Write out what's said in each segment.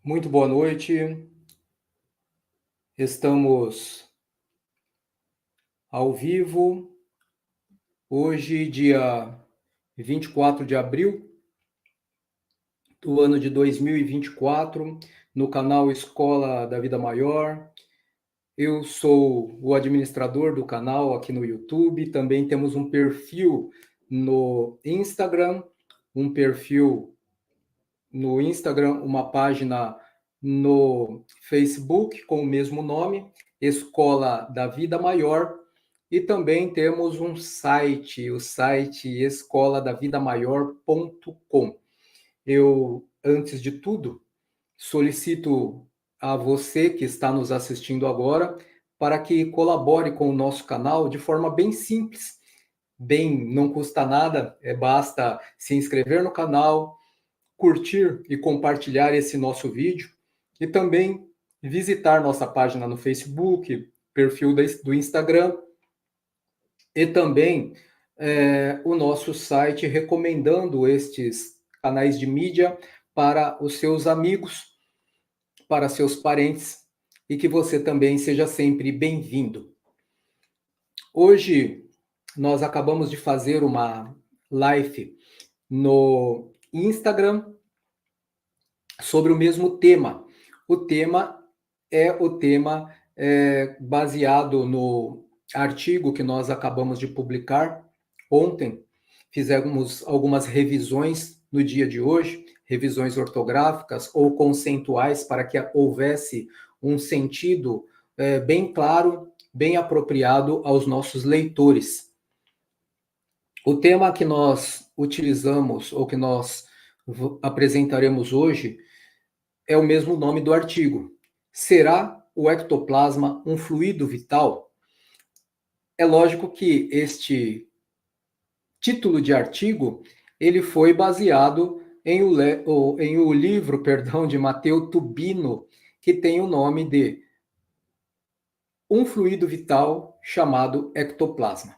Muito boa noite. Estamos ao vivo, hoje, dia 24 de abril do ano de 2024, no canal Escola da Vida Maior. Eu sou o administrador do canal aqui no YouTube. Também temos um perfil no Instagram, uma página no Facebook com o mesmo nome, Escola da Vida Maior, e também temos um site, o site escoladavidamaior.com. Eu, antes de tudo, solicito a você que está nos assistindo agora para que colabore com o nosso canal de forma bem simples. Não custa nada, basta se inscrever no canal, curtir e compartilhar esse nosso vídeo e também visitar nossa página no Facebook, perfil do Instagram e também o nosso site recomendando estes canais de mídia para os seus amigos, para seus parentes e que você também seja sempre bem-vindo. Hoje nós acabamos de fazer uma live no Instagram sobre o mesmo tema. O tema baseado no artigo que nós acabamos de publicar ontem. Fizemos algumas revisões no dia de hoje, revisões ortográficas ou conceituais, para que houvesse um sentido bem claro, bem apropriado aos nossos leitores. O tema que nós utilizamos, ou que nós apresentaremos hoje, é o mesmo nome do artigo. Será o ectoplasma um fluido vital? É lógico que este título de artigo ele foi baseado em o livro, de Matteo Tubino, que tem o nome de Um fluido vital chamado ectoplasma.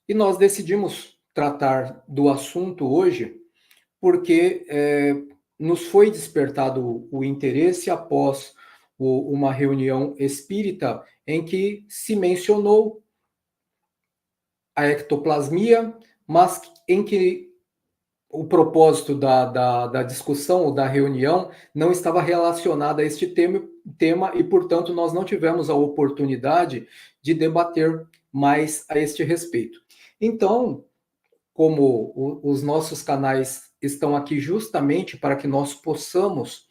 E nós decidimos tratar do assunto hoje porque nos foi despertado o interesse após uma reunião espírita em que se mencionou a ectoplasmia, mas em que o propósito da discussão ou da reunião não estava relacionado a este tema e, portanto, nós não tivemos a oportunidade de debater mais a este respeito. Então, como os nossos canais estão aqui justamente para que nós possamos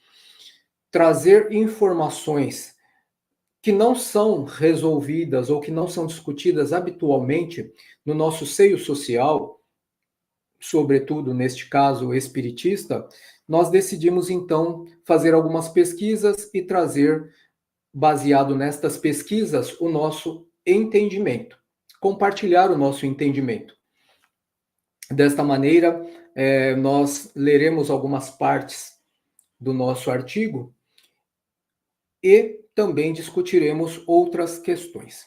trazer informações que não são resolvidas ou que não são discutidas habitualmente no nosso seio social, sobretudo neste caso espiritista, nós decidimos então fazer algumas pesquisas e trazer, baseado nestas pesquisas, o nosso entendimento, compartilhar o nosso entendimento. Desta maneira, nós leremos algumas partes do nosso artigo e também discutiremos outras questões.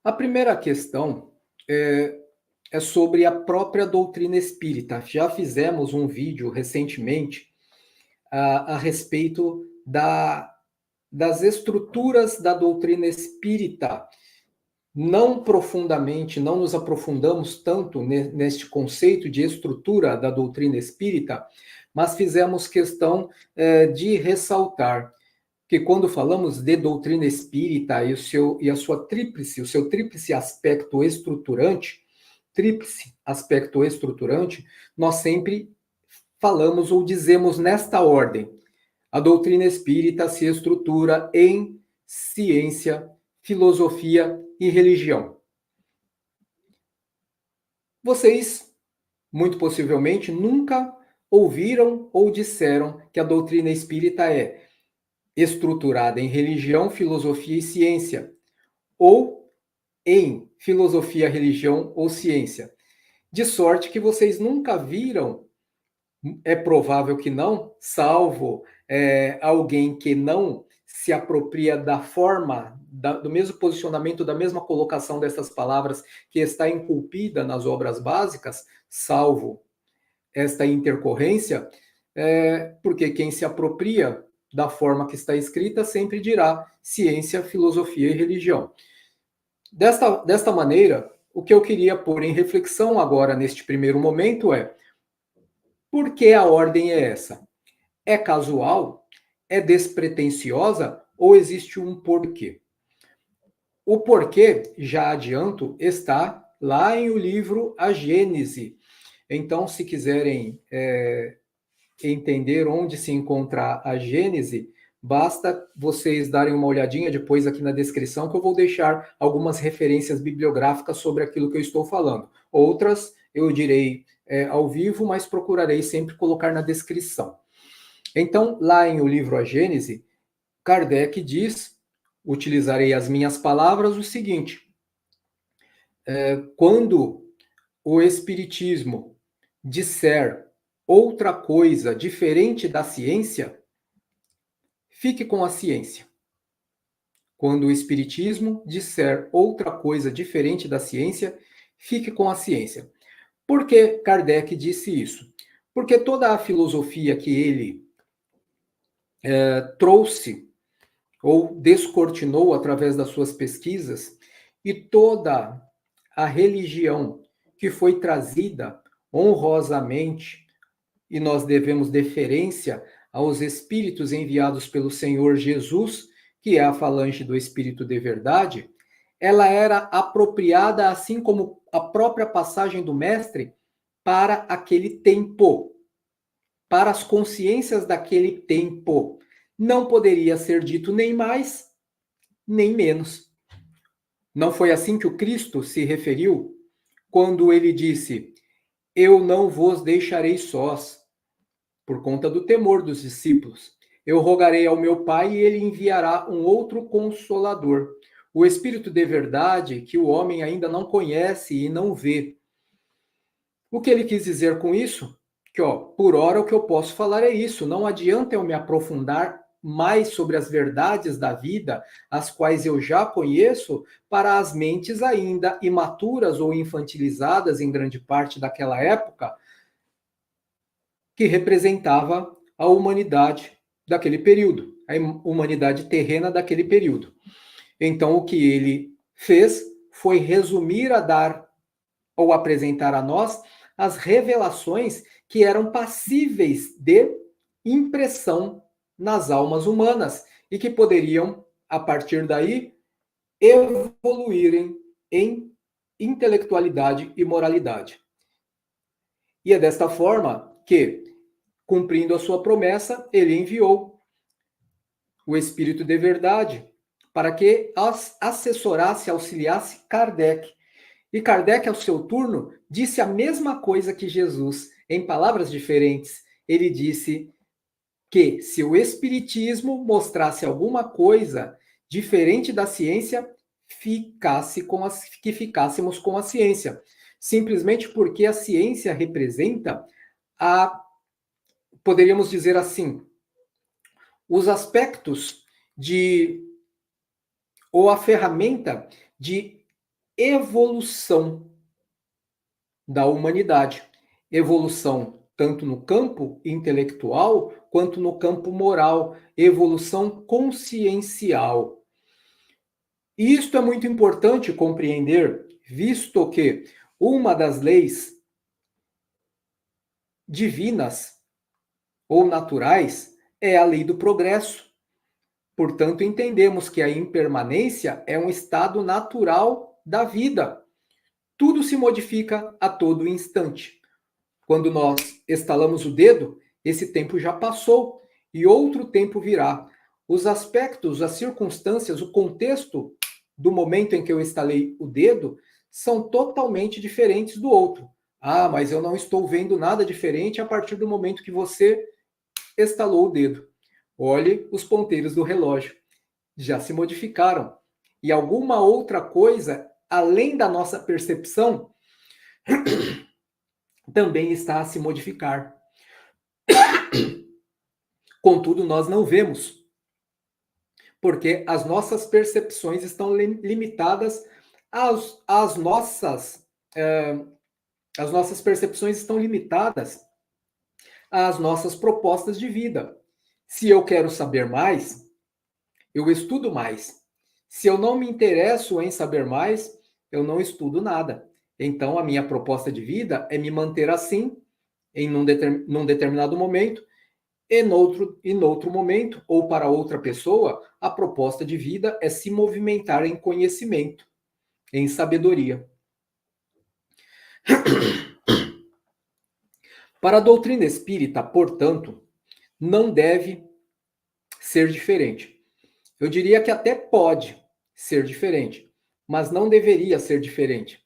A primeira questão é sobre a própria doutrina espírita. Já fizemos um vídeo recentemente a respeito das estruturas da doutrina espírita. Não profundamente, não nos aprofundamos tanto neste conceito de estrutura da doutrina espírita, mas fizemos questão de ressaltar que quando falamos de doutrina espírita e o seu tríplice aspecto estruturante, nós sempre falamos ou dizemos nesta ordem: a doutrina espírita se estrutura em ciência, filosofia e religião. Vocês, muito possivelmente, nunca ouviram ou disseram que a doutrina espírita é estruturada em religião, filosofia e ciência, ou em filosofia, religião ou ciência. De sorte que vocês nunca viram, é provável que não, salvo alguém que não se apropria da forma, do mesmo posicionamento, da mesma colocação dessas palavras que está inculpida nas obras básicas, salvo esta intercorrência, porque quem se apropria da forma que está escrita, sempre dirá ciência, filosofia e religião. Desta maneira, o que eu queria pôr em reflexão agora, neste primeiro momento, é por que a ordem é essa? É casual? É despretensiosa? Ou existe um porquê? O porquê, já adianto, está lá em o livro A Gênese. Então, se quiserem entender onde se encontra a Gênese, basta vocês darem uma olhadinha depois aqui na descrição, que eu vou deixar algumas referências bibliográficas sobre aquilo que eu estou falando. Outras eu direi ao vivo, mas procurarei sempre colocar na descrição. Então, lá em o livro A Gênese, Kardec diz, utilizarei as minhas palavras, o seguinte: quando o Espiritismo disser outra coisa diferente da ciência, fique com a ciência. Quando o Espiritismo disser outra coisa diferente da ciência, fique com a ciência. Por que Kardec disse isso? Porque toda a filosofia que ele trouxe ou descortinou através das suas pesquisas, e toda a religião que foi trazida honrosamente, e nós devemos deferência aos espíritos enviados pelo Senhor Jesus, que é a falange do Espírito de Verdade, ela era apropriada, assim como a própria passagem do Mestre, para aquele tempo, para as consciências daquele tempo. Não poderia ser dito nem mais, nem menos. Não foi assim que o Cristo se referiu quando ele disse: eu não vos deixarei sós, por conta do temor dos discípulos. Eu rogarei ao meu Pai e ele enviará um outro consolador, o Espírito de verdade que o homem ainda não conhece e não vê. O que ele quis dizer com isso? Que, por hora o que eu posso falar é isso. Não adianta eu me aprofundar mais sobre as verdades da vida, as quais eu já conheço, para as mentes ainda imaturas ou infantilizadas em grande parte daquela época, que representava a humanidade daquele período, a humanidade terrena daquele período. Então, o que ele fez foi resumir, a dar ou apresentar a nós as revelações que eram passíveis de impressão nas almas humanas e que poderiam, a partir daí, evoluírem em intelectualidade e moralidade. E é desta forma que, cumprindo a sua promessa, ele enviou o Espírito de Verdade para que assessorasse, auxiliasse Kardec. E Kardec, ao seu turno, disse a mesma coisa que Jesus, em palavras diferentes. Ele disse que se o Espiritismo mostrasse alguma coisa diferente da ciência, que ficássemos com a ciência. Simplesmente porque a ciência representa poderíamos dizer assim, os aspectos ou a ferramenta de evolução da humanidade. Evolução tanto no campo intelectual quanto no campo moral, evolução consciencial. E isto é muito importante compreender, visto que uma das leis divinas ou naturais é a lei do progresso. Portanto, entendemos que a impermanência é um estado natural da vida. Tudo se modifica a todo instante. Quando nós estalamos o dedo, esse tempo já passou e outro tempo virá. Os aspectos, as circunstâncias, o contexto do momento em que eu estalei o dedo são totalmente diferentes do outro. Ah, mas eu não estou vendo nada diferente a partir do momento que você estalou o dedo. Olhe os ponteiros do relógio. Já se modificaram. E alguma outra coisa, além da nossa percepção, também está a se modificar. Contudo, nós não vemos, porque as nossas percepções estão limitadas as nossas percepções estão limitadas às nossas propostas de vida. Se eu quero saber mais, eu estudo mais. Se eu não me interesso em saber mais, eu não estudo nada. Então, a minha proposta de vida é me manter assim, num determinado momento, e noutro momento, ou para outra pessoa, a proposta de vida é se movimentar em conhecimento, em sabedoria. Para a doutrina espírita, portanto, não deve ser diferente. Eu diria que até pode ser diferente, mas não deveria ser diferente.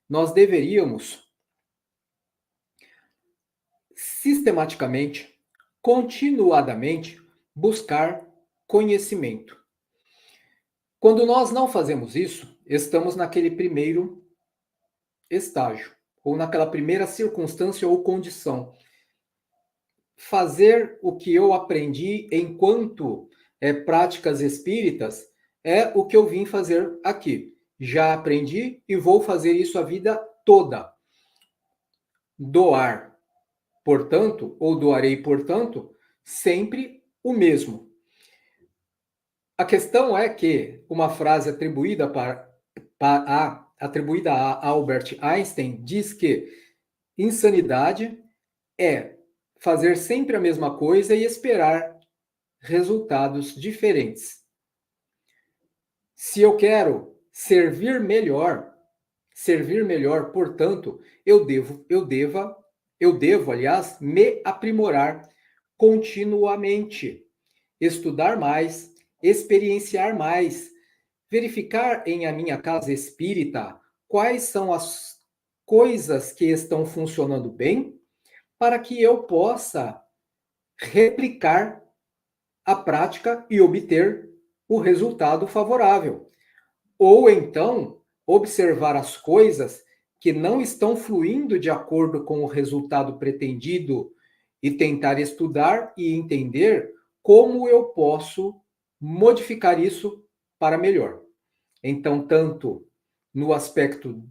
Nós deveríamos sistematicamente, continuadamente, buscar conhecimento. Quando nós não fazemos isso, estamos naquele primeiro estágio, ou naquela primeira circunstância ou condição. Fazer o que eu aprendi enquanto práticas espíritas é o que eu vim fazer aqui. Já aprendi e vou fazer isso a vida toda. Doar, portanto, ou doarei, portanto, sempre o mesmo. A questão é que uma frase atribuída a Albert Einstein diz que insanidade é fazer sempre a mesma coisa e esperar resultados diferentes. Se eu quero servir melhor, portanto, eu devo, aliás, me aprimorar continuamente, estudar mais, experienciar mais, verificar em a minha casa espírita quais são as coisas que estão funcionando bem, para que eu possa replicar a prática e obter o resultado favorável. Ou então, observar as coisas que não estão fluindo de acordo com o resultado pretendido e tentar estudar e entender como eu posso modificar isso para melhor. Então, tanto no aspecto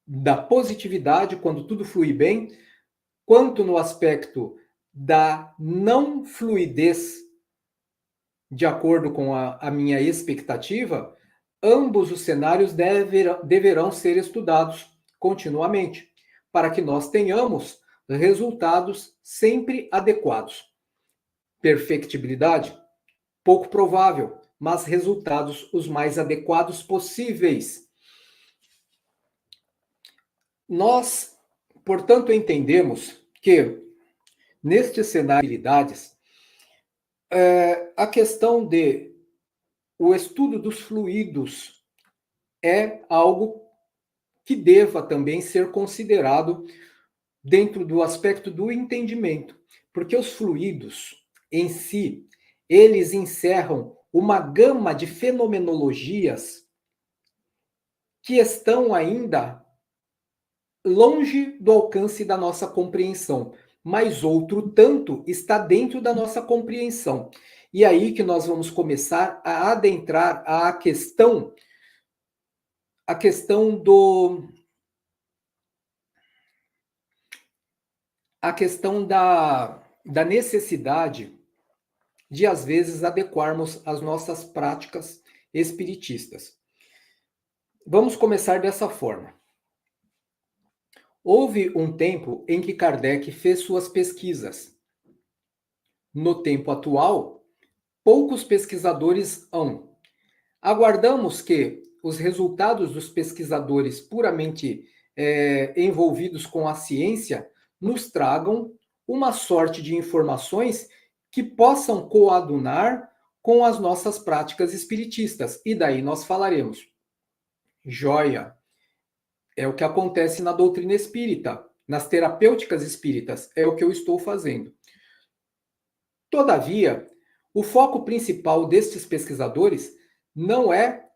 da positividade, quando tudo flui bem, quanto no aspecto da não fluidez de acordo com a minha expectativa, ambos os cenários deverão ser estudados continuamente, para que nós tenhamos resultados sempre adequados. Perfectibilidade? Pouco provável, mas resultados os mais adequados possíveis. Nós, portanto, entendemos que, nestes cenários de habilidades, a questão de o estudo dos fluidos é algo que deva também ser considerado dentro do aspecto do entendimento, porque os fluidos em si, eles encerram uma gama de fenomenologias que estão ainda longe do alcance da nossa compreensão, mas outro tanto está dentro da nossa compreensão. E aí que nós vamos começar a adentrar a questão da necessidade de, às vezes, adequarmos as nossas práticas espiritistas. Vamos começar dessa forma. Houve um tempo em que Kardec fez suas pesquisas. No tempo atual, poucos pesquisadores hão. Aguardamos que os resultados dos pesquisadores puramente envolvidos com a ciência nos tragam uma sorte de informações que possam coadunar com as nossas práticas espiritistas. E daí nós falaremos. Joia! É o que acontece na doutrina espírita, nas terapêuticas espíritas, é o que eu estou fazendo. Todavia, o foco principal destes pesquisadores não é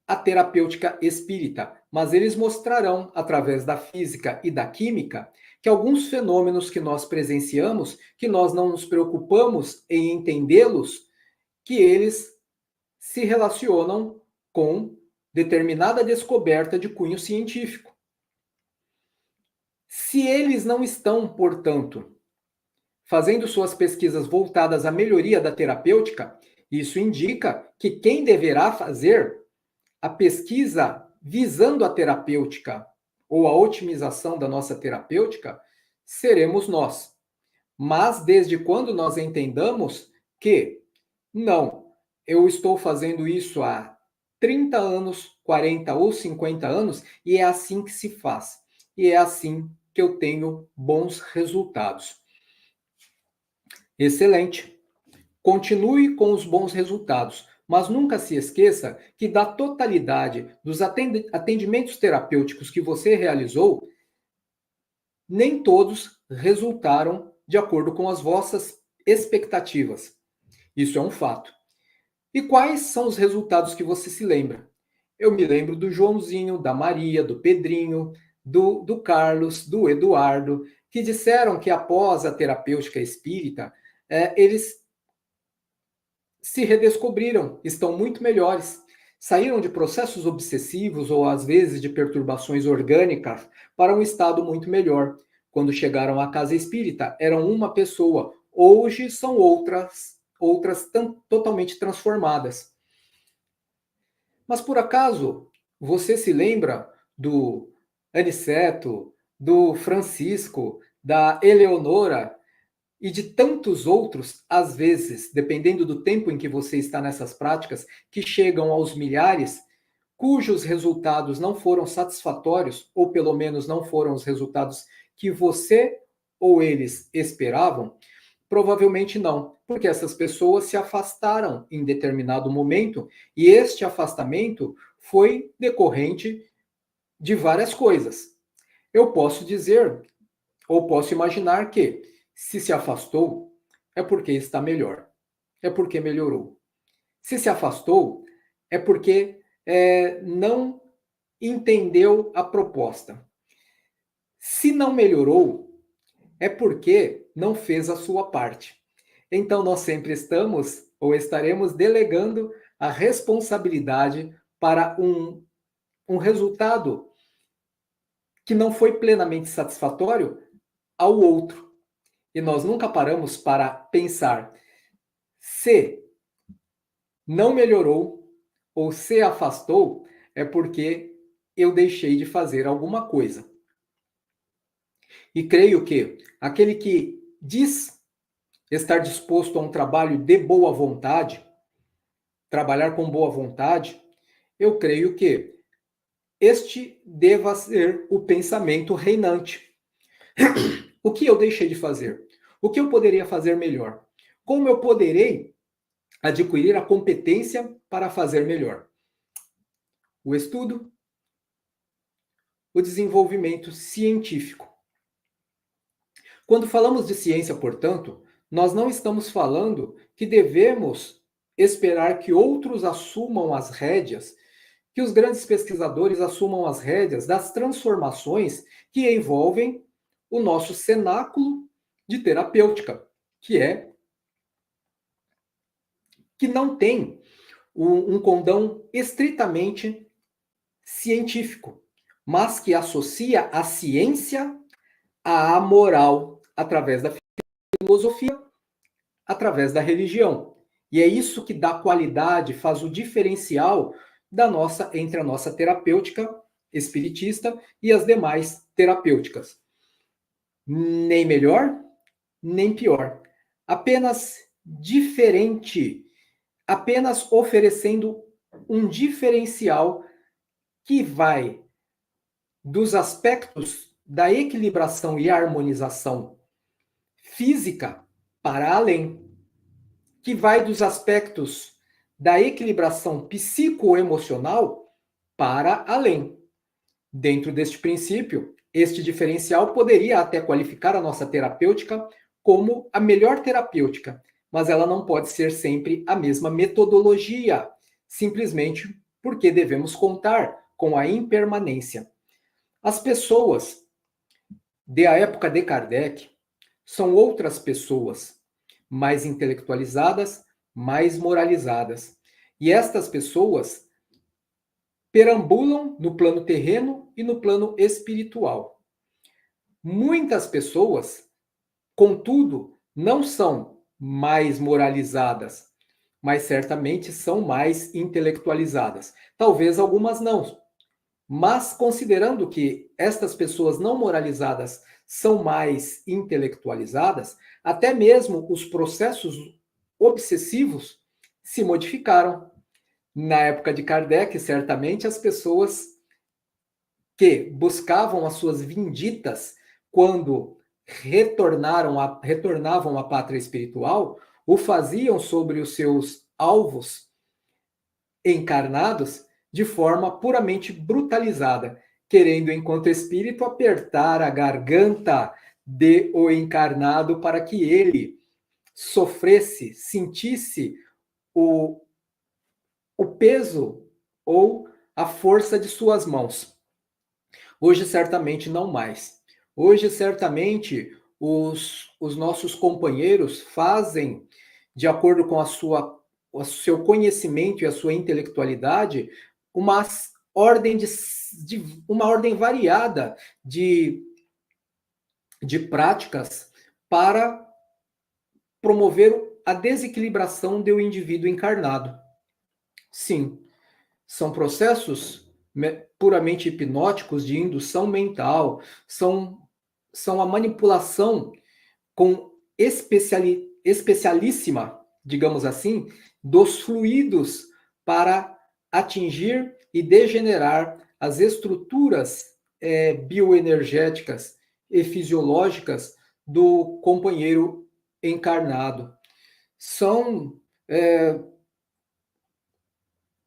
a terapêutica espírita, mas eles mostrarão, através da física e da química, que alguns fenômenos que nós presenciamos, que nós não nos preocupamos em entendê-los, que eles se relacionam com determinada descoberta de cunho científico. Se eles não estão, portanto, fazendo suas pesquisas voltadas à melhoria da terapêutica, isso indica que quem deverá fazer a pesquisa visando a terapêutica ou a otimização da nossa terapêutica seremos nós. Mas desde quando nós entendamos que não, eu estou fazendo isso há 30 anos, 40 ou 50 anos e é assim que se faz. E é assim que eu tenho bons resultados. Excelente. Continue com os bons resultados, mas nunca se esqueça que da totalidade dos atendimentos terapêuticos que você realizou, nem todos resultaram de acordo com as vossas expectativas. Isso é um fato. E quais são os resultados que você se lembra? Eu me lembro do Joãozinho, da Maria, do Pedrinho, do Carlos, do Eduardo, que disseram que após a terapêutica espírita, eles se redescobriram, estão muito melhores. Saíram de processos obsessivos ou às vezes de perturbações orgânicas para um estado muito melhor. Quando chegaram à casa espírita, eram uma pessoa. Hoje são outras totalmente transformadas. Mas por acaso você se lembra do Aniceto, do Francisco, da Eleonora e de tantos outros, às vezes, dependendo do tempo em que você está nessas práticas, que chegam aos milhares, cujos resultados não foram satisfatórios, ou pelo menos não foram os resultados que você ou eles esperavam? Provavelmente não, porque essas pessoas se afastaram em determinado momento e este afastamento foi decorrente de várias coisas. Eu posso dizer, ou posso imaginar que, se afastou, é porque está melhor, é porque melhorou. Se afastou, é porque não entendeu a proposta. Se não melhorou, é porque não fez a sua parte. Então, nós sempre estamos ou estaremos delegando a responsabilidade para um resultado que não foi plenamente satisfatório ao outro. E nós nunca paramos para pensar se não melhorou ou se afastou, é porque eu deixei de fazer alguma coisa. E creio que aquele que diz estar disposto a um trabalho de boa vontade, trabalhar com boa vontade, eu creio que este deva ser o pensamento reinante. O que eu deixei de fazer? O que eu poderia fazer melhor? Como eu poderei adquirir a competência para fazer melhor? O estudo, o desenvolvimento científico. Quando falamos de ciência, portanto, nós não estamos falando que devemos esperar que outros assumam as rédeas, que os grandes pesquisadores assumam as rédeas das transformações que envolvem o nosso cenáculo de terapêutica, que não tem um condão estritamente científico, mas que associa a ciência à moral através da filosofia, através da religião. E é isso que dá qualidade, faz o diferencial entre a nossa terapêutica espiritista e as demais terapêuticas. Nem melhor, nem pior. Apenas diferente, apenas oferecendo um diferencial que vai dos aspectos da equilibração e harmonização física para além, que vai dos aspectos da equilibração psicoemocional para além. Dentro deste princípio, este diferencial poderia até qualificar a nossa terapêutica como a melhor terapêutica, mas ela não pode ser sempre a mesma metodologia, simplesmente porque devemos contar com a impermanência. As pessoas da época de Kardec são outras pessoas, mais intelectualizadas, mais moralizadas. E estas pessoas perambulam no plano terreno e no plano espiritual. Muitas pessoas, contudo, não são mais moralizadas, mas certamente são mais intelectualizadas. Talvez algumas não. Mas considerando que estas pessoas não moralizadas são mais intelectualizadas, até mesmo os processos obsessivos se modificaram. Na época de Kardec, certamente as pessoas que buscavam as suas vinditas quando retornavam à pátria espiritual, o faziam sobre os seus alvos encarnados de forma puramente brutalizada, querendo, enquanto espírito, apertar a garganta de o encarnado para que ele sofresse, sentisse o peso ou a força de suas mãos. Hoje, certamente, não mais. Hoje, certamente, os nossos companheiros fazem, de acordo com o seu conhecimento e a sua intelectualidade, uma uma ordem variada de práticas para promover a desequilibração do indivíduo encarnado. Sim, são processos puramente hipnóticos de indução mental, são a manipulação com especialíssima, digamos assim, dos fluidos para atingir e degenerar as estruturas bioenergéticas e fisiológicas do companheiro encarnado. São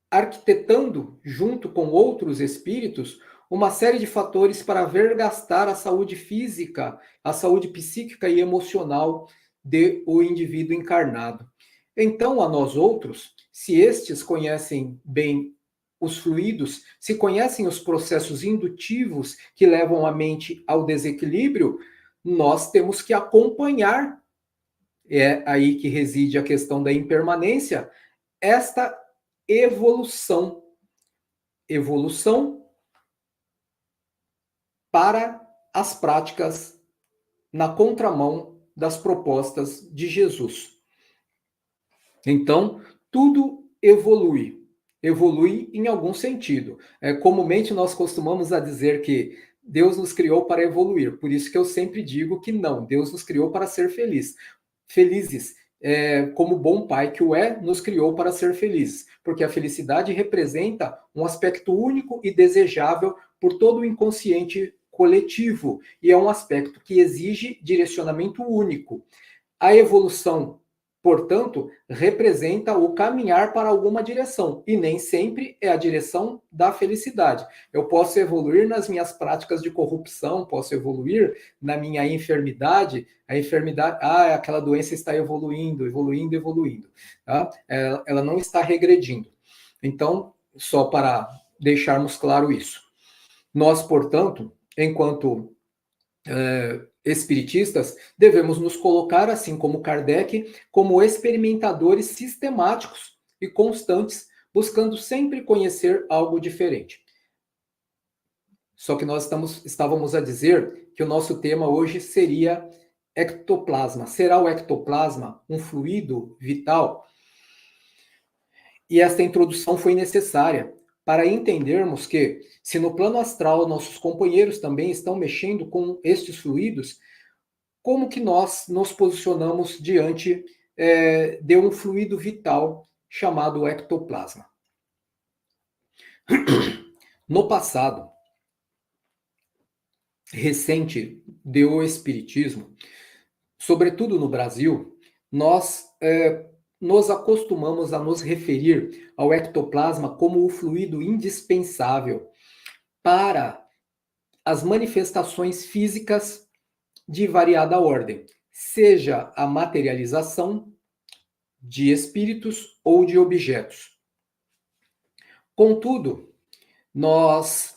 arquitetando, junto com outros espíritos, uma série de fatores para vergastar a saúde física, a saúde psíquica e emocional do indivíduo encarnado. Então, a nós outros, se estes conhecem bem os fluidos, se conhecem os processos indutivos que levam a mente ao desequilíbrio, nós temos que acompanhar, é aí que reside a questão da impermanência, esta evolução para as práticas na contramão das propostas de Jesus. Então, tudo evolui em algum sentido. Comumente nós costumamos a dizer que Deus nos criou para evoluir, por isso que eu sempre digo que não, Deus nos criou para ser felizes. Como bom pai que o nos criou para ser felizes, porque a felicidade representa um aspecto único e desejável por todo o inconsciente coletivo, e é um aspecto que exige direcionamento único. A evolução, portanto, representa o caminhar para alguma direção, e nem sempre é a direção da felicidade. Eu posso evoluir nas minhas práticas de corrupção, posso evoluir na minha enfermidade, aquela doença está evoluindo. Tá? Ela não está regredindo. Então, só para deixarmos claro isso. Nós, portanto, enquanto espiritistas, devemos nos colocar, assim como Kardec, como experimentadores sistemáticos e constantes, buscando sempre conhecer algo diferente. Só que nós estávamos a dizer que o nosso tema hoje seria ectoplasma. Será o ectoplasma um fluido vital? E esta introdução foi necessária para entendermos que, se no plano astral nossos companheiros também estão mexendo com estes fluidos, como que nós nos posicionamos diante de um fluido vital chamado ectoplasma? No passado recente do Espiritismo, sobretudo no Brasil, nós nos acostumamos a nos referir ao ectoplasma como o fluido indispensável para as manifestações físicas de variada ordem, seja a materialização de espíritos ou de objetos. Contudo, nós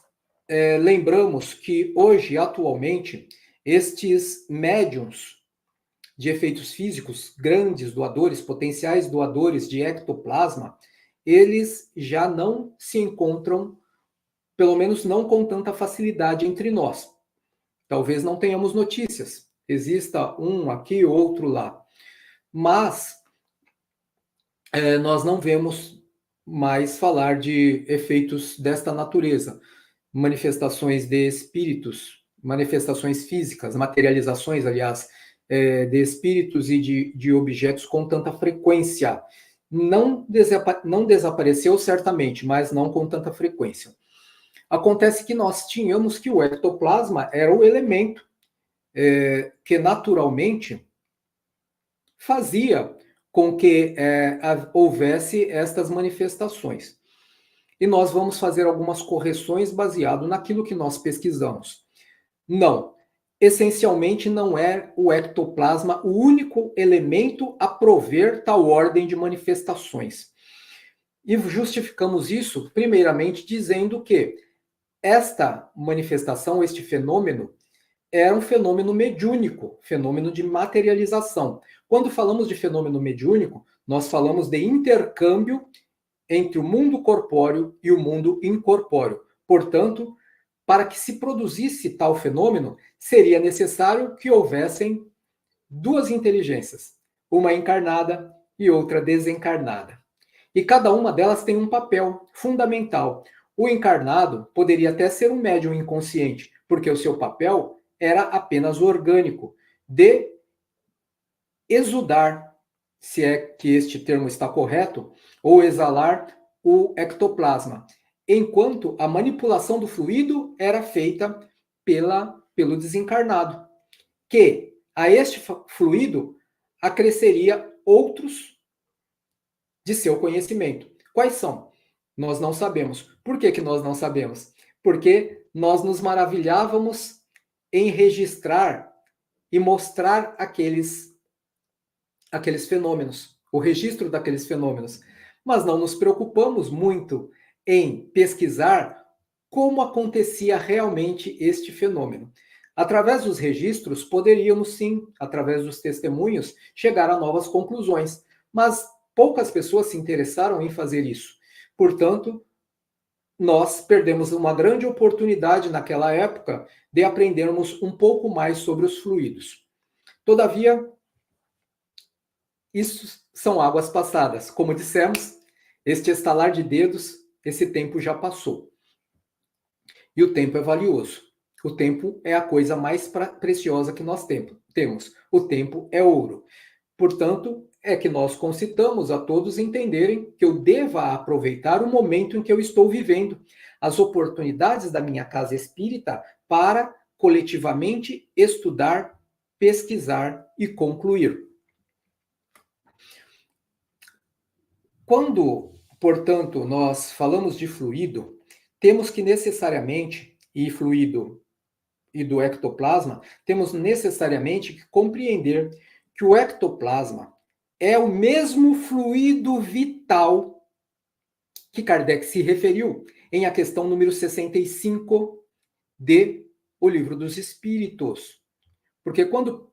lembramos que hoje, atualmente, estes médiums de efeitos físicos, grandes doadores, potenciais doadores de ectoplasma, eles já não se encontram, pelo menos não com tanta facilidade entre nós. Talvez não tenhamos notícias. exista um aqui, outro lá. Mas nós não vemos mais falar de efeitos desta natureza, manifestações de espíritos, manifestações físicas, materializações, aliás, de espíritos e de objetos com tanta frequência. Não desapareceu certamente, mas não com tanta frequência. Acontece que nós tínhamos que o ectoplasma era o elemento que naturalmente fazia com que houvesse estas manifestações. E nós vamos fazer algumas correções baseado naquilo que nós pesquisamos. Não, essencialmente não é o ectoplasma o único elemento a prover tal ordem de manifestações. E justificamos isso, primeiramente, dizendo que esta manifestação, este fenômeno, era um fenômeno mediúnico, fenômeno de materialização. Quando falamos de fenômeno mediúnico, nós falamos de intercâmbio entre o mundo corpóreo e o mundo incorpóreo. Portanto, para que se produzisse tal fenômeno, seria necessário que houvessem duas inteligências, uma encarnada e outra desencarnada. E cada uma delas tem um papel fundamental. O encarnado poderia até ser um médium inconsciente, porque o seu papel era apenas orgânico, de exudar, se é que este termo está correto, ou exalar o ectoplasma, enquanto a manipulação do fluido era feita pelo desencarnado, que a este fluido acresceria outros de seu conhecimento. Quais são? Nós não sabemos. Por que nós não sabemos? Porque nós nos maravilhávamos em registrar e mostrar aqueles fenômenos, o registro daqueles fenômenos, mas não nos preocupamos muito em pesquisar como acontecia realmente este fenômeno. Através dos registros, poderíamos sim, através dos testemunhos, chegar a novas conclusões, mas poucas pessoas se interessaram em fazer isso. Portanto, nós perdemos uma grande oportunidade naquela época de aprendermos um pouco mais sobre os fluidos. Todavia, isso são águas passadas. Como dissemos, este estalar de dedos, esse tempo já passou. E o tempo é valioso. O tempo é a coisa mais preciosa que nós temos. O tempo é ouro. Portanto, é que nós concitamos a todos entenderem que eu deva aproveitar o momento em que eu estou vivendo, as oportunidades da minha casa espírita para coletivamente estudar, pesquisar e concluir. Quando, portanto, nós falamos de fluido, temos que necessariamente, e fluido e do ectoplasma, temos necessariamente que compreender que o ectoplasma é o mesmo fluido vital que Kardec se referiu em a questão número 65 de O Livro dos Espíritos. Porque quando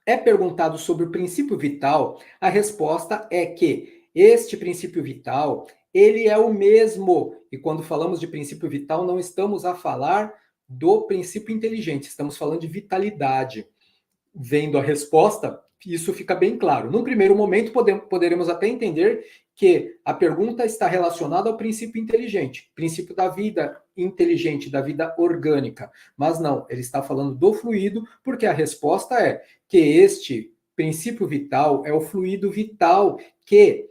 é perguntado sobre o princípio vital, a resposta é que este princípio vital, ele é o mesmo. E quando falamos de princípio vital, não estamos a falar do princípio inteligente, estamos falando de vitalidade. Vendo a resposta, isso fica bem claro. Num primeiro momento, poderemos até entender que a pergunta está relacionada ao princípio inteligente, princípio da vida inteligente, da vida orgânica. Mas não, ele está falando do fluido, porque a resposta é que este princípio vital é o fluido vital que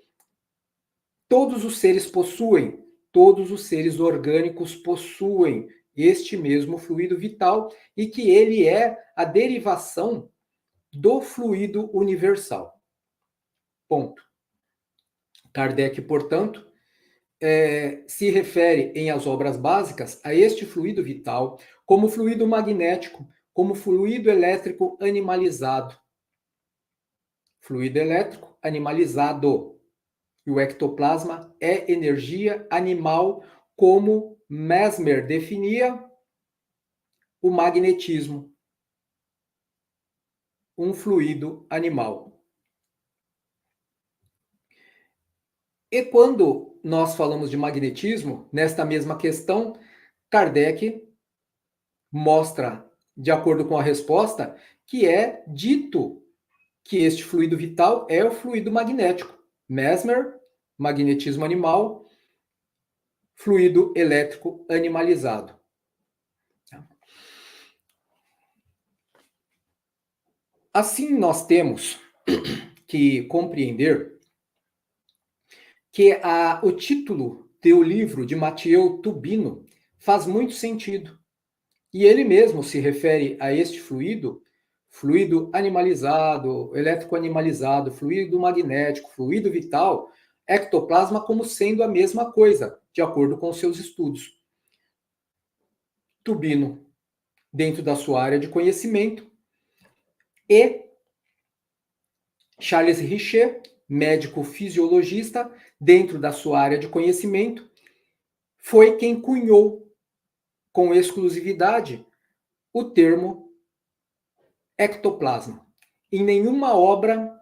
todos os seres possuem, todos os seres orgânicos possuem este mesmo fluido vital e que ele é a derivação do fluido universal. Ponto. Kardec, portanto, se refere em As Obras Básicas a este fluido vital como fluido magnético, como fluido elétrico animalizado. Fluido elétrico animalizado. E o ectoplasma é energia animal, como Mesmer definia o magnetismo. Um fluido animal. E quando nós falamos de magnetismo, nesta mesma questão, Kardec mostra, de acordo com a resposta, que é dito que este fluido vital é o fluido magnético. Mesmer, magnetismo animal, fluido elétrico animalizado. Assim, nós temos que compreender que o título do livro de Matteo Tubino faz muito sentido. E ele mesmo se refere a este fluido, fluido animalizado, elétrico animalizado, fluido magnético, fluido vital, ectoplasma, como sendo a mesma coisa, de acordo com seus estudos. Tubino, dentro da sua área de conhecimento, e Charles Richet, médico fisiologista, dentro da sua área de conhecimento, foi quem cunhou com exclusividade o termo ectoplasma. Em nenhuma obra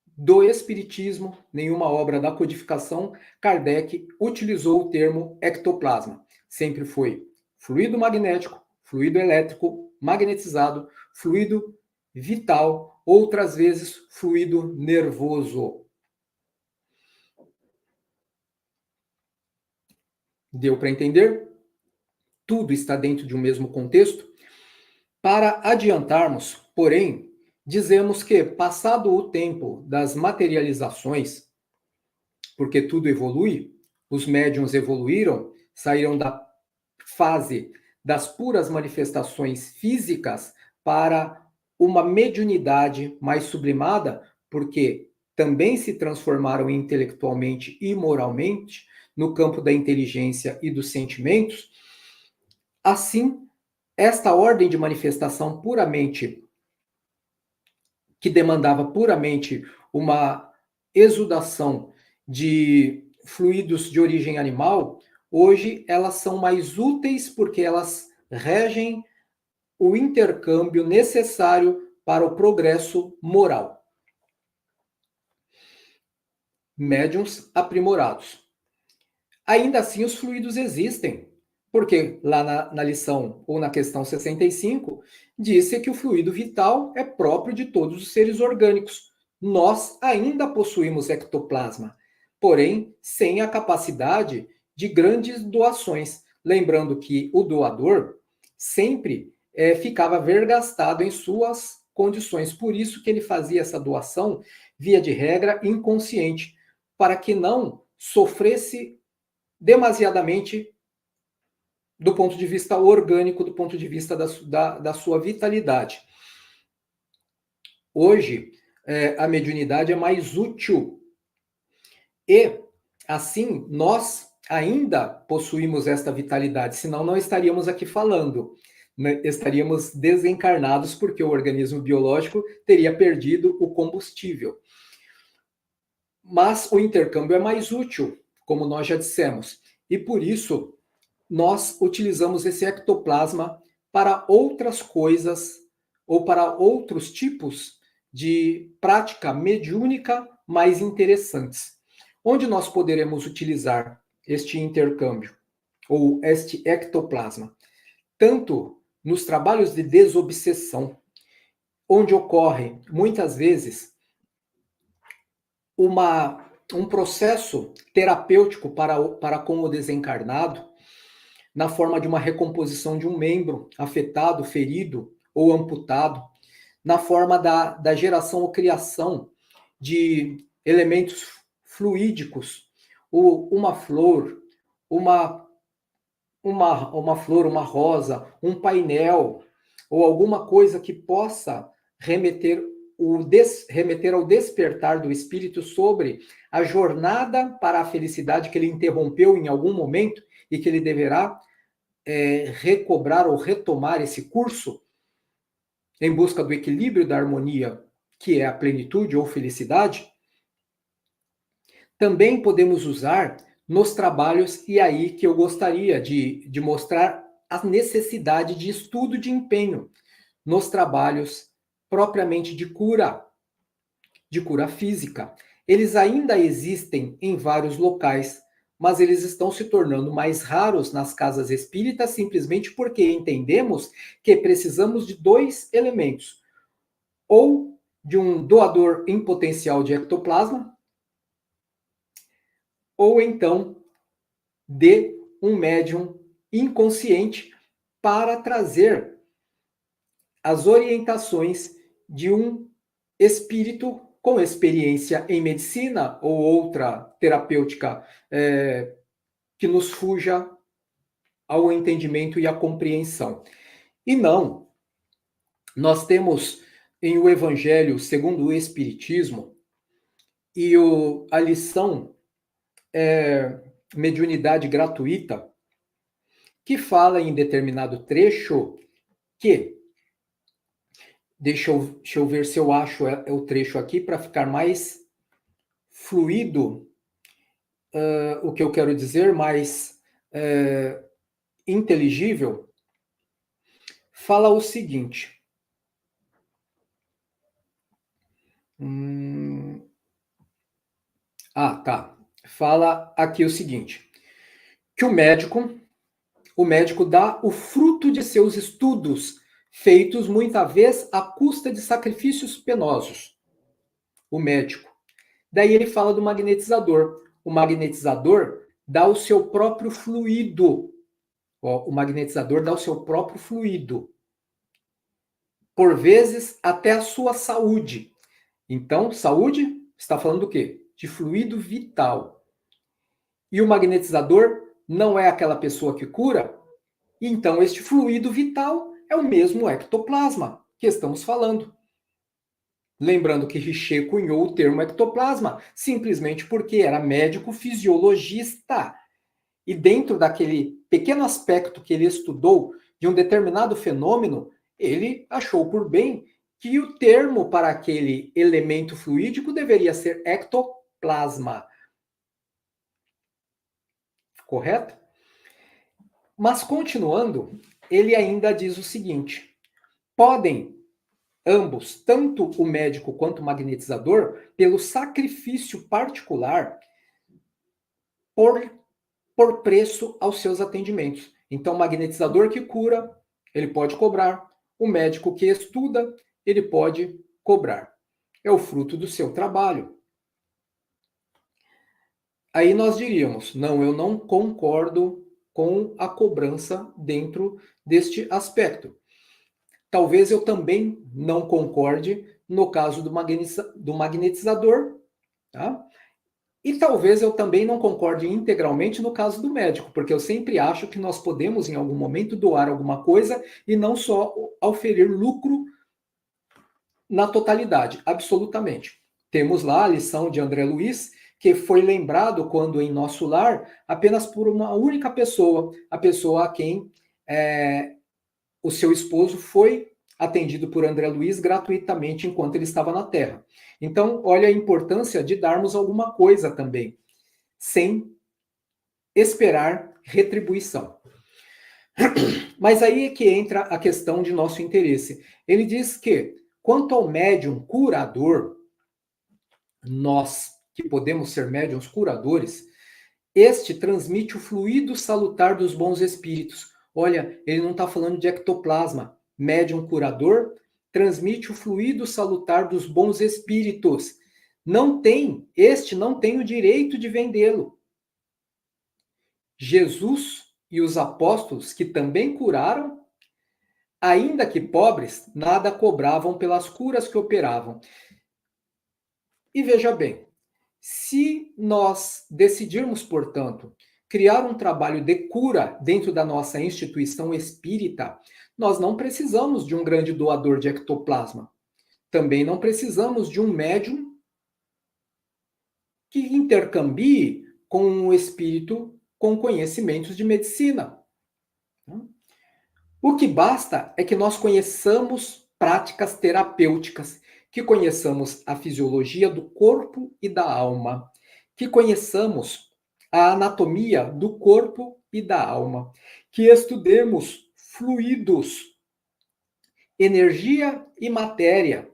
do Espiritismo, nenhuma obra da codificação, Kardec utilizou o termo ectoplasma. Sempre foi fluido magnético, fluido elétrico magnetizado, fluido vital, outras vezes fluido nervoso. Deu para entender? Tudo está dentro de um mesmo contexto. Para adiantarmos, porém, dizemos que, passado o tempo das materializações, porque tudo evolui, os médiuns evoluíram, saíram da fase das puras manifestações físicas para uma mediunidade mais sublimada, porque também se transformaram intelectualmente e moralmente no campo da inteligência e dos sentimentos. Assim, esta ordem de manifestação puramente, que demandava puramente uma exudação de fluidos de origem animal, hoje elas são mais úteis porque elas regem o intercâmbio necessário para o progresso moral. Médiuns aprimorados. Ainda assim, os fluidos existem, porque lá na lição, ou na questão 65, disse que o fluido vital é próprio de todos os seres orgânicos. Nós ainda possuímos ectoplasma, porém sem a capacidade de grandes doações. Lembrando que o doador sempre ficava vergastado em suas condições. Por isso que ele fazia essa doação, via de regra, inconsciente, para que não sofresse demasiadamente do ponto de vista orgânico, do ponto de vista da sua vitalidade. Hoje, a mediunidade é mais útil. E, assim, nós ainda possuímos esta vitalidade, senão não estaríamos aqui falando, né? Estaríamos desencarnados porque o organismo biológico teria perdido o combustível. Mas o intercâmbio é mais útil, como nós já dissemos, e por isso nós utilizamos esse ectoplasma para outras coisas ou para outros tipos de prática mediúnica mais interessantes. Onde nós poderemos utilizar este intercâmbio ou este ectoplasma? Tanto nos trabalhos de desobsessão, onde ocorre muitas vezes um processo terapêutico para com o desencarnado, na forma de uma recomposição de um membro afetado, ferido ou amputado, na forma da geração ou criação de elementos fluídicos, ou uma flor, uma flor, uma rosa, um painel, ou alguma coisa que possa remeter ao despertar do espírito sobre a jornada para a felicidade que ele interrompeu em algum momento e que ele deverá recobrar ou retomar esse curso em busca do equilíbrio, da harmonia, que é a plenitude ou felicidade. Também podemos usar nos trabalhos, e aí que eu gostaria de mostrar a necessidade de estudo de empenho nos trabalhos propriamente de cura física. Eles ainda existem em vários locais, mas eles estão se tornando mais raros nas casas espíritas simplesmente porque entendemos que precisamos de dois elementos. ou de um doador em potencial de ectoplasma, ou então de um médium inconsciente para trazer as orientações de um espírito com experiência em medicina ou outra terapêutica que nos fuja ao entendimento e à compreensão. E não, nós temos em o Evangelho segundo o Espiritismo e a lição mediunidade gratuita, que fala em determinado trecho que, deixa eu ver se eu acho o trecho aqui para ficar mais fluido, o que eu quero dizer, mais inteligível, fala o seguinte. Tá. Fala aqui o seguinte, que o médico dá o fruto de seus estudos, feitos muitas vezes à custa de sacrifícios penosos. O médico. Daí ele fala do magnetizador. O magnetizador dá o seu próprio fluido. O magnetizador dá o seu próprio fluido. Por vezes, até a sua saúde. Então, saúde está falando do quê? De fluido vital. E o magnetizador não é aquela pessoa que cura? Então, este fluido vital é o mesmo ectoplasma que estamos falando. Lembrando que Richer cunhou o termo ectoplasma simplesmente porque era médico fisiologista. E dentro daquele pequeno aspecto que ele estudou de um determinado fenômeno, ele achou por bem que o termo para aquele elemento fluídico deveria ser ectoplasma. Correto? Mas continuando, ele ainda diz o seguinte: podem ambos, tanto o médico quanto o magnetizador, pelo sacrifício particular, por preço aos seus atendimentos. Então, o magnetizador que cura, ele pode cobrar. O médico que estuda, ele pode cobrar. É o fruto do seu trabalho. Aí nós diríamos, não, eu não concordo com a cobrança dentro deste aspecto. Talvez eu também não concorde no caso do magnetizador, tá? E talvez eu também não concorde integralmente no caso do médico, porque eu sempre acho que nós podemos, em algum momento, doar alguma coisa e não só oferir lucro na totalidade, absolutamente. Temos lá a lição de André Luiz, que foi lembrado quando em nosso lar, apenas por uma única pessoa, a pessoa a quem o seu esposo foi atendido por André Luiz gratuitamente enquanto ele estava na Terra. Então, olha a importância de darmos alguma coisa também, sem esperar retribuição. Mas aí é que entra a questão de nosso interesse. Ele diz que, quanto ao médium curador, nós que podemos ser médiums curadores, este transmite o fluido salutar dos bons espíritos. Olha, ele não está falando de ectoplasma. Médium curador transmite o fluido salutar dos bons espíritos. Este não tem o direito de vendê-lo. Jesus e os apóstolos, que também curaram, ainda que pobres, nada cobravam pelas curas que operavam. E veja bem, se nós decidirmos, portanto, criar um trabalho de cura dentro da nossa instituição espírita, nós não precisamos de um grande doador de ectoplasma. Também não precisamos de um médium que intercambie com um espírito com conhecimentos de medicina. O que basta é que nós conheçamos práticas terapêuticas, que conheçamos a fisiologia do corpo e da alma, que conheçamos a anatomia do corpo e da alma, que estudemos fluidos, energia e matéria.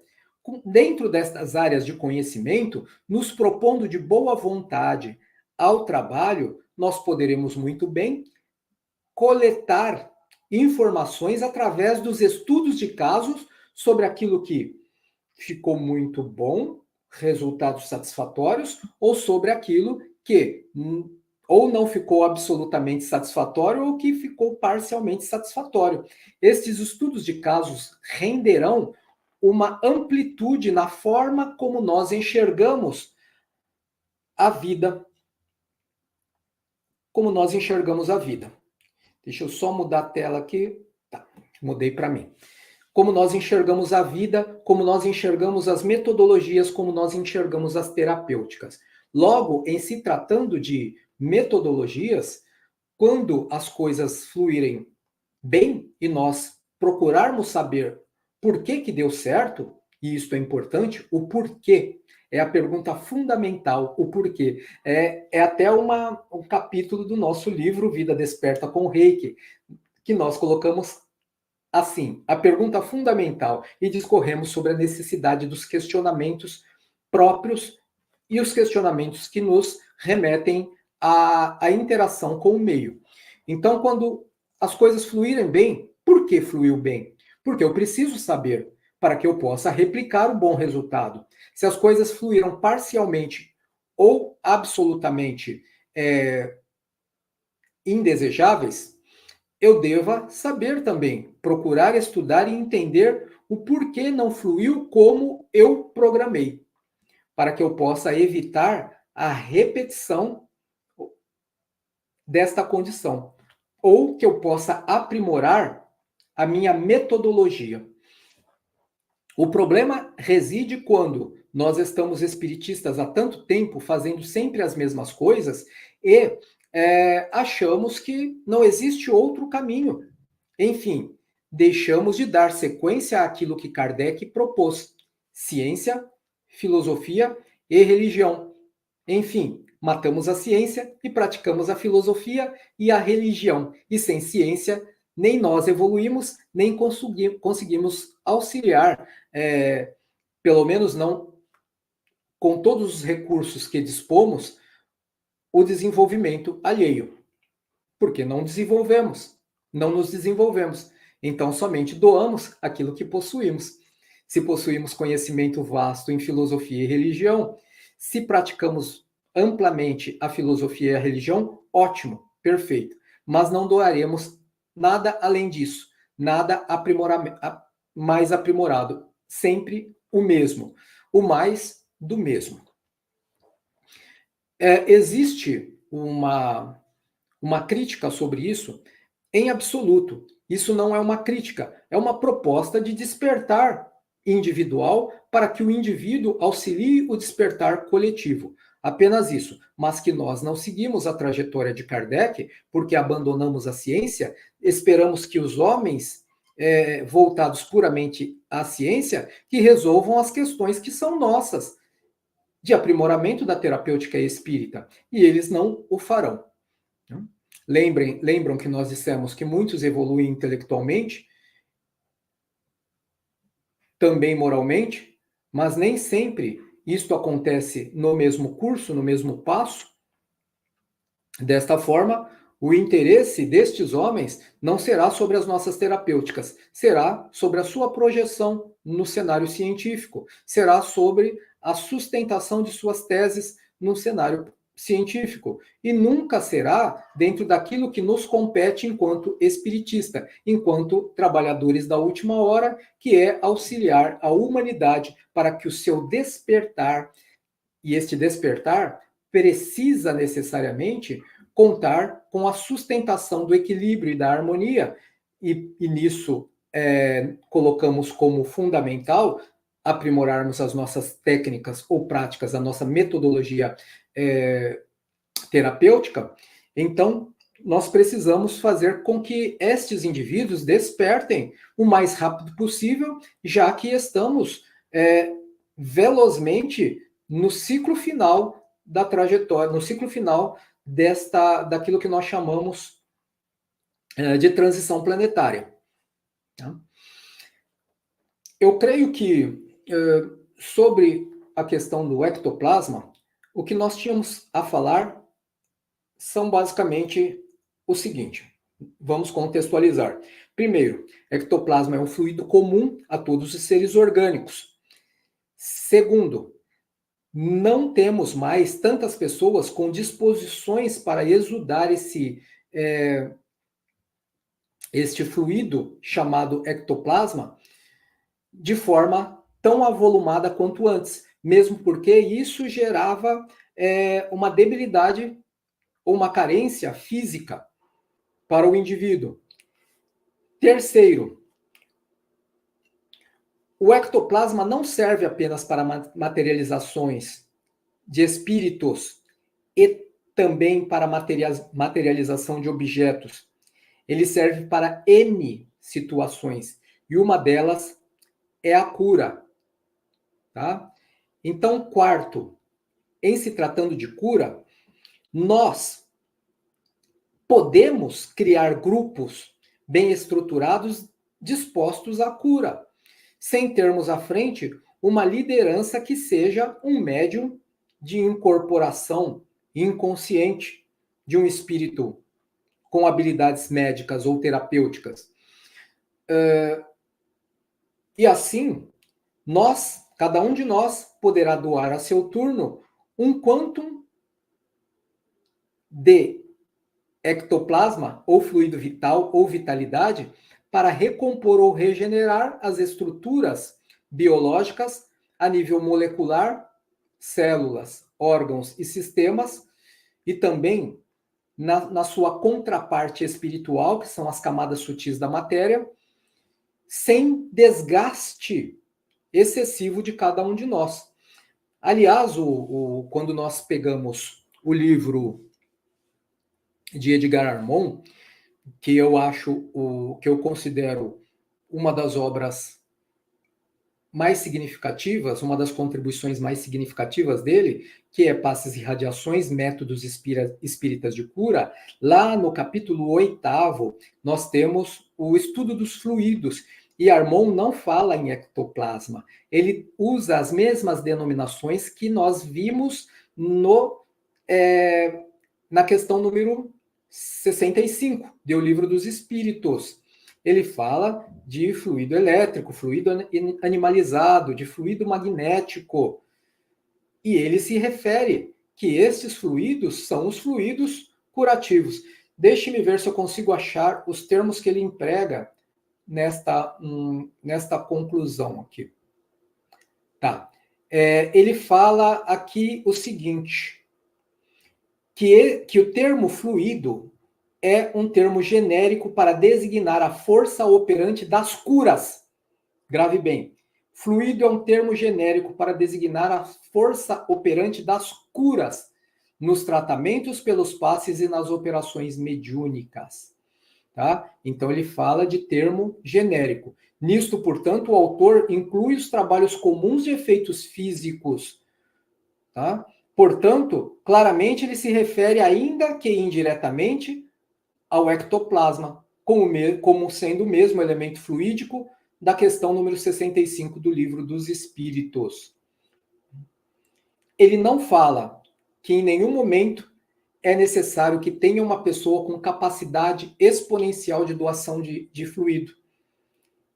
Dentro destas áreas de conhecimento, nos propondo de boa vontade ao trabalho, nós poderemos muito bem coletar informações através dos estudos de casos sobre aquilo que ficou muito bom, resultados satisfatórios, ou sobre aquilo que ou não ficou absolutamente satisfatório ou que ficou parcialmente satisfatório. Estes estudos de casos renderão uma amplitude na forma como nós enxergamos a vida. Como nós enxergamos a vida. Deixa eu só mudar a tela aqui. Tá, mudei para mim. Como nós enxergamos a vida, como nós enxergamos as metodologias, como nós enxergamos as terapêuticas. Logo, em se tratando de metodologias, quando as coisas fluírem bem e nós procurarmos saber por que que deu certo, e isso é importante, o porquê. É a pergunta fundamental, o porquê. É até um capítulo do nosso livro Vida Desperta com Reiki, que nós colocamos assim, a pergunta fundamental, e discorremos sobre a necessidade dos questionamentos próprios e os questionamentos que nos remetem à interação com o meio. Então, quando as coisas fluírem bem, por que fluiu bem? Porque eu preciso saber para que eu possa replicar o bom resultado. Se as coisas fluíram parcialmente ou absolutamente indesejáveis, eu deva saber também, procurar estudar e entender o porquê não fluiu como eu programei, para que eu possa evitar a repetição desta condição, ou que eu possa aprimorar a minha metodologia. O problema reside quando nós estamos espiritistas há tanto tempo fazendo sempre as mesmas coisas e achamos que não existe outro caminho. Enfim, deixamos de dar sequência àquilo que Kardec propôs: ciência, filosofia e religião. Enfim, matamos a ciência e praticamos a filosofia e a religião. E sem ciência, nem nós evoluímos, nem conseguimos auxiliar, pelo menos não com todos os recursos que dispomos, o desenvolvimento alheio. Porque não desenvolvemos, não nos desenvolvemos. Então, somente doamos aquilo que possuímos. Se possuímos conhecimento vasto em filosofia e religião, se praticamos amplamente a filosofia e a religião, ótimo, perfeito. Mas não doaremos nada além disso, nada mais aprimorado. Sempre o mesmo, o mais do mesmo. Existe uma crítica sobre isso? Em absoluto. Isso não é uma crítica, é uma proposta de despertar individual para que o indivíduo auxilie o despertar coletivo. Apenas isso. Mas que nós não seguimos a trajetória de Kardec porque abandonamos a ciência, esperamos que os homens voltados puramente à ciência que resolvam as questões que são nossas, de aprimoramento da terapêutica espírita, e eles não o farão. Lembram que nós dissemos que muitos evoluem intelectualmente, também moralmente, mas nem sempre isto acontece no mesmo curso, no mesmo passo. Desta forma, o interesse destes homens não será sobre as nossas terapêuticas, será sobre a sua projeção no cenário científico, será sobre a sustentação de suas teses no cenário científico, e nunca será dentro daquilo que nos compete enquanto espiritista, enquanto trabalhadores da última hora, que é auxiliar a humanidade para que o seu despertar, e este despertar precisa necessariamente contar com a sustentação do equilíbrio e da harmonia, e nisso colocamos como fundamental aprimorarmos as nossas técnicas ou práticas, a nossa metodologia terapêutica. Então, nós precisamos fazer com que estes indivíduos despertem o mais rápido possível, já que estamos velozmente no ciclo final da trajetória, no ciclo final daquilo que nós chamamos de transição planetária. Eu creio que sobre a questão do ectoplasma, o que nós tínhamos a falar são basicamente o seguinte. Vamos contextualizar. Primeiro, ectoplasma é um fluido comum a todos os seres orgânicos. Segundo, não temos mais tantas pessoas com disposições para exudar este fluido chamado ectoplasma de forma tão avolumada quanto antes, mesmo porque isso gerava uma debilidade ou uma carência física para o indivíduo. Terceiro, o ectoplasma não serve apenas para materializações de espíritos e também para materialização de objetos. Ele serve para N situações, e uma delas é a cura. Tá? Então, quarto, em se tratando de cura, nós podemos criar grupos bem estruturados dispostos à cura, sem termos à frente uma liderança que seja um médium de incorporação inconsciente de um espírito com habilidades médicas ou terapêuticas. E assim, cada um de nós poderá doar a seu turno um quantum de ectoplasma, ou fluido vital, ou vitalidade, para recompor ou regenerar as estruturas biológicas a nível molecular, células, órgãos e sistemas, e também na sua contraparte espiritual, que são as camadas sutis da matéria, sem desgaste excessivo de cada um de nós. Aliás, quando nós pegamos o livro de Edgar Armond, que eu considero uma das obras mais significativas, uma das contribuições mais significativas dele, que é Passes e Radiações, Métodos Espíritas de Cura, lá no capítulo 8º, nós temos o estudo dos fluidos, e Armond não fala em ectoplasma, ele usa as mesmas denominações que nós vimos na questão número 65, do Livro dos Espíritos. Ele fala de fluido elétrico, fluido animalizado, de fluido magnético. E ele se refere que esses fluidos são os fluidos curativos. Deixe-me ver se eu consigo achar os termos que ele emprega nesta conclusão aqui. Tá. Ele fala aqui o seguinte, que o termo fluido é um termo genérico para designar a força operante das curas. Grave bem. Fluido é um termo genérico para designar a força operante das curas nos tratamentos pelos passes e nas operações mediúnicas. Tá? Então, ele fala de termo genérico. Nisto, portanto, o autor inclui os trabalhos comuns de efeitos físicos. Tá? Portanto, claramente ele se refere, ainda que indiretamente, ao ectoplasma, como sendo o mesmo elemento fluídico da questão número 65 do Livro dos Espíritos. Ele não fala que em nenhum momento é necessário que tenha uma pessoa com capacidade exponencial de doação de fluido.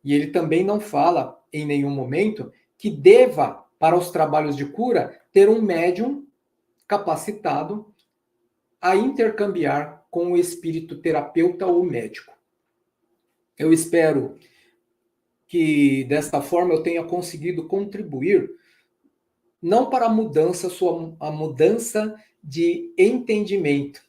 E ele também não fala, em nenhum momento, que deva, para os trabalhos de cura, ter um médium capacitado a intercambiar com o espírito terapeuta ou médico. Eu espero que, desta forma, eu tenha conseguido contribuir, não para a mudança de entendimento,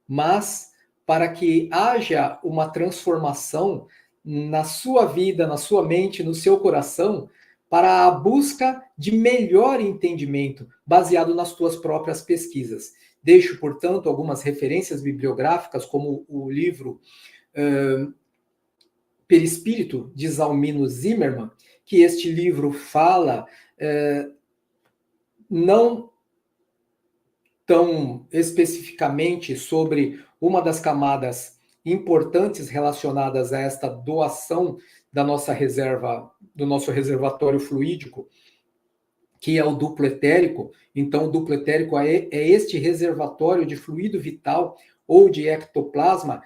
mas para que haja uma transformação na sua vida, na sua mente, no seu coração, para a busca de melhor entendimento, baseado nas tuas próprias pesquisas. Deixo, portanto, algumas referências bibliográficas, como o livro Perispírito, de Zalmino Zimmermann, que este livro fala não tão especificamente sobre uma das camadas importantes relacionadas a esta doação da nossa reserva, do nosso reservatório fluídico, que é o duplo etérico. Então, o duplo etérico é este reservatório de fluido vital ou de ectoplasma.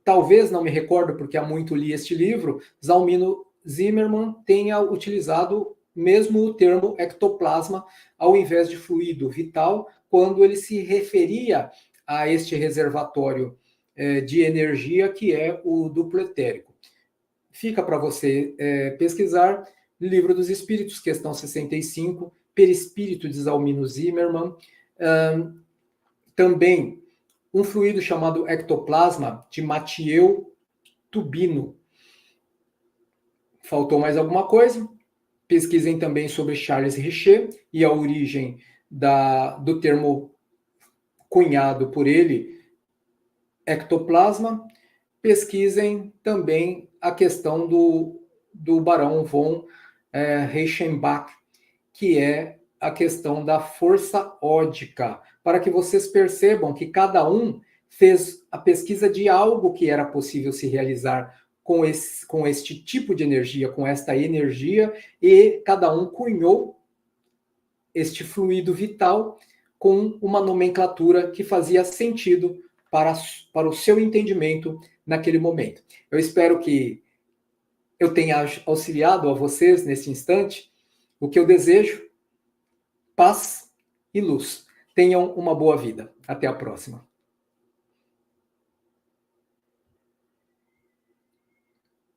Talvez, não me recordo porque há muito li este livro, Zalmino Zimmermann tenha utilizado mesmo o termo ectoplasma, ao invés de fluido vital, quando ele se referia a este reservatório de energia que é o duplo etérico. Fica para você pesquisar, Livro dos Espíritos, questão 65, Perispírito de Zalmino Zimmermann. Também um fluido chamado ectoplasma, de Mathieu Tubino. Faltou mais alguma coisa? Pesquisem também sobre Charles Richer e a origem do termo cunhado por ele, ectoplasma. Pesquisem também a questão do Barão von Reichenbach, que é a questão da força ódica, para que vocês percebam que cada um fez a pesquisa de algo que era possível se realizar com este tipo de energia, com esta energia, e cada um cunhou este fluido vital com uma nomenclatura que fazia sentido para o seu entendimento naquele momento. Eu espero que eu tenha auxiliado a vocês nesse instante. O que eu desejo: paz e luz. Tenham uma boa vida. Até a próxima.